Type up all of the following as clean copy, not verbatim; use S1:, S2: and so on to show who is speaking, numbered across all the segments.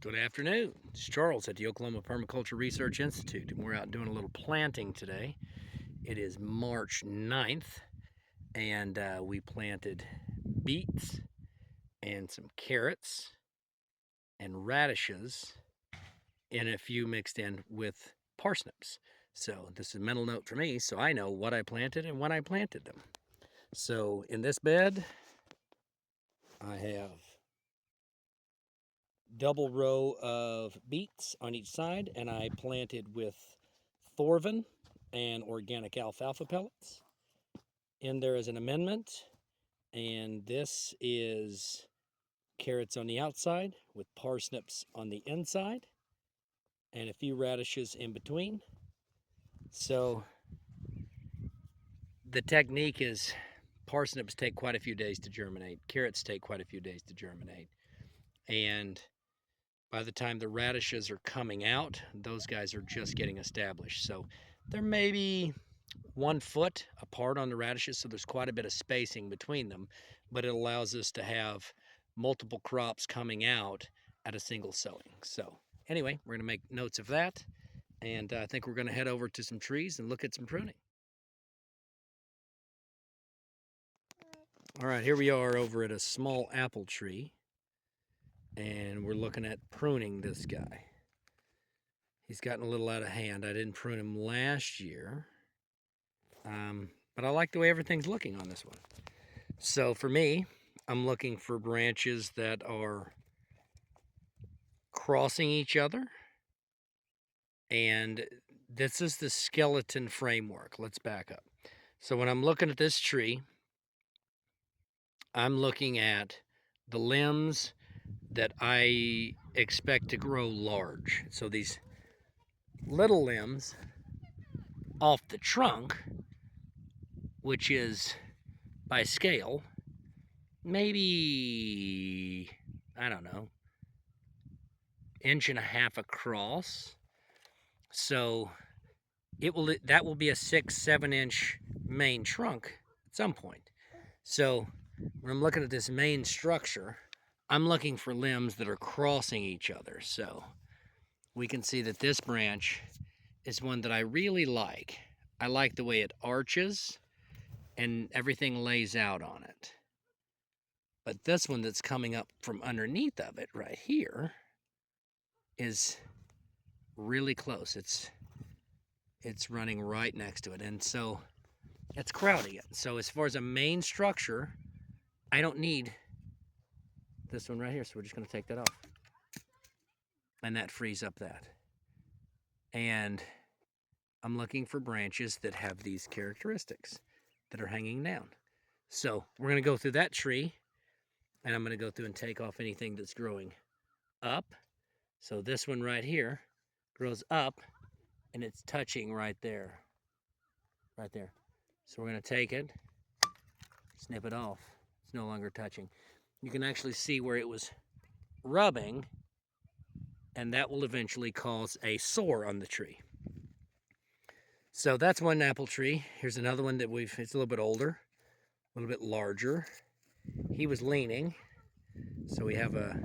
S1: Good afternoon. It's Charles at the Oklahoma Permaculture Research Institute, and we're out doing a little planting today. It is March 9th, and we planted beets and some carrots and radishes, and a few mixed in with parsnips. So this is a mental note for me, so I know what I planted and when I planted them. So in this bed, I have double row of beets on each side, and I planted with Thorvin and organic alfalfa pellets. In there is an amendment, and this is carrots on the outside with parsnips on the inside and a few radishes in between. So the technique is parsnips take quite a few days to germinate, carrots take quite a few days to germinate, and by the time the radishes are coming out, those guys are just getting established. So they're maybe 1 foot apart on the radishes, so there's quite a bit of spacing between them, but it allows us to have multiple crops coming out at a single sowing. So anyway, we're going to make notes of that, and I think we're going to head over to some trees and look at some pruning. All right, here we are over at a small apple tree, and we're looking at pruning this guy. He's gotten a little out of hand. I didn't prune him last year, but I like the way everything's looking on this one. So for me, I'm looking for branches that are crossing each other, and this is the skeleton framework. Let's back up. So when I'm looking at this tree, I'm looking at the limbs that I expect to grow large. So these little limbs off the trunk, which is by scale, maybe, I don't know, 1.5 inches across. So that will be a 6-7 inch main trunk at some point. So when I'm looking at this main structure, I'm looking for limbs that are crossing each other. So we can see that this branch is one that I really like. I like the way it arches and everything lays out on it. But this one that's coming up from underneath of it right here is really close. It's running right next to it, and so it's crowding it. So as far as a main structure, I don't need this one right here, so we're just going to take that off. And that frees up that. And I'm looking for branches that have these characteristics that are hanging down. So we're going to go through that tree, and I'm going to go through and take off anything that's growing up. So this one right here grows up, and it's touching right there. Right there. So we're going to take it, snip it off. It's no longer touching. You can actually see where it was rubbing, and that will eventually cause a sore on the tree. So that's one apple tree. Here's another one that it's a little bit older, a little bit larger. He was leaning, so we have a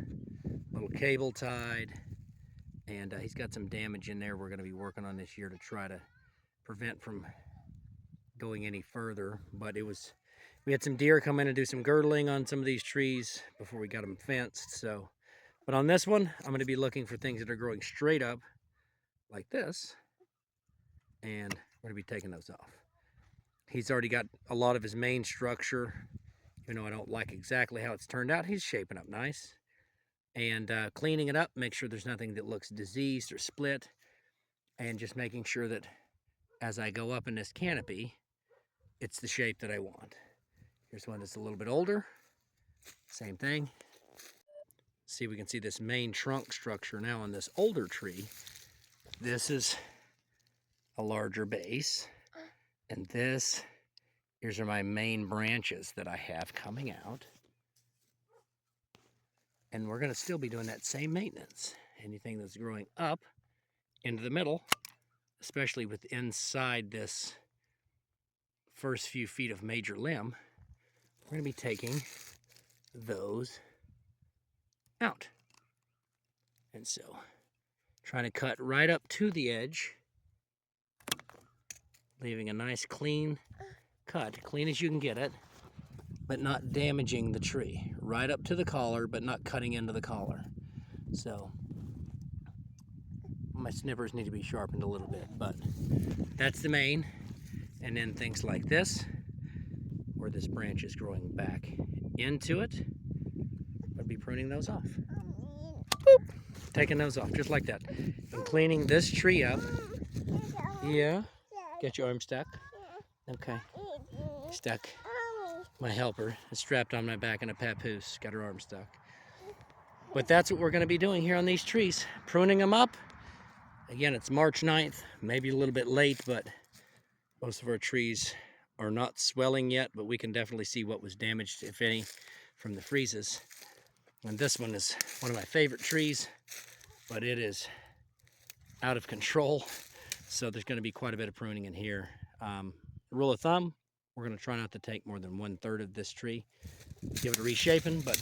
S1: little cable tied, and he's got some damage in there we're going to be working on this year to try to prevent from going any further. But we had some deer come in and do some girdling on some of these trees before we got them fenced. So, but on this one, I'm going to be looking for things that are growing straight up like this, and we're going to be taking those off. He's already got a lot of his main structure. Even though I don't like exactly how it's turned out, he's shaping up nice. And cleaning it up, make sure there's nothing that looks diseased or split, and just making sure that as I go up in this canopy, it's the shape that I want. Here's one that's a little bit older. Same thing. See, we can see this main trunk structure now on this older tree. This is a larger base, and here's are my main branches that I have coming out. And we're going to still be doing that same maintenance. Anything that's growing up into the middle, especially with inside this first few feet of major limb, we're going to be taking those out. And so trying to cut right up to the edge, leaving a nice clean cut, clean as you can get it, but not damaging the tree. Right up to the collar, but not cutting into the collar. So my snippers need to be sharpened a little bit, but that's the main. And then things like this, where this branch is growing back into it, I'd be pruning those off. Boop. Taking those off, just like that. And cleaning this tree up. Yeah? Get your arm stuck? Okay. Stuck. My helper is strapped on my back in a papoose. Got her arm stuck. But that's what we're going to be doing here on these trees. Pruning them up. Again, it's March 9th. Maybe a little bit late, but most of our trees are not swelling yet, but we can definitely see what was damaged, if any, from the freezes. And this one is one of my favorite trees, but it is out of control. So there's going to be quite a bit of pruning in here. Rule of thumb, we're going to try not to take more than 1/3 of this tree. Give it a reshaping, but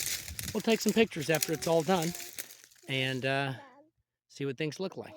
S1: we'll take some pictures after it's all done and see what things look like.